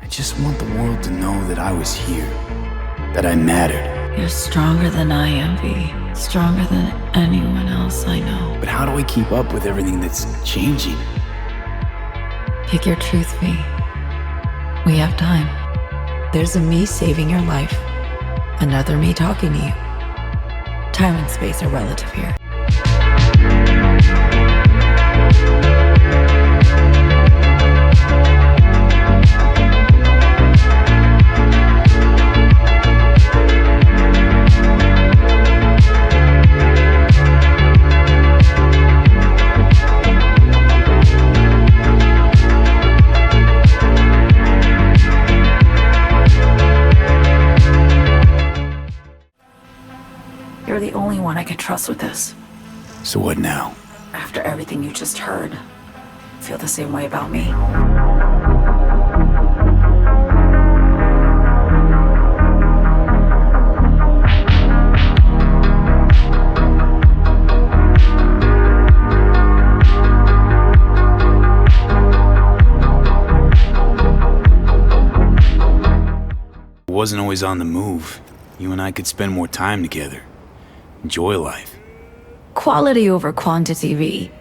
just want the world to know that I was here, that I mattered. You're stronger than I am, V. Stronger than anyone else I know. But how do I keep up with everything that's changing? Pick your truth, V. We have time. There's a me saving your life. Another me talking to you. Time and space are relative here. You're the only one I can trust with this. So what now? After everything you just heard, feel the same way about me? I wasn't always on the move. You and I could spend more time together. Enjoy life. Quality over quantity, V.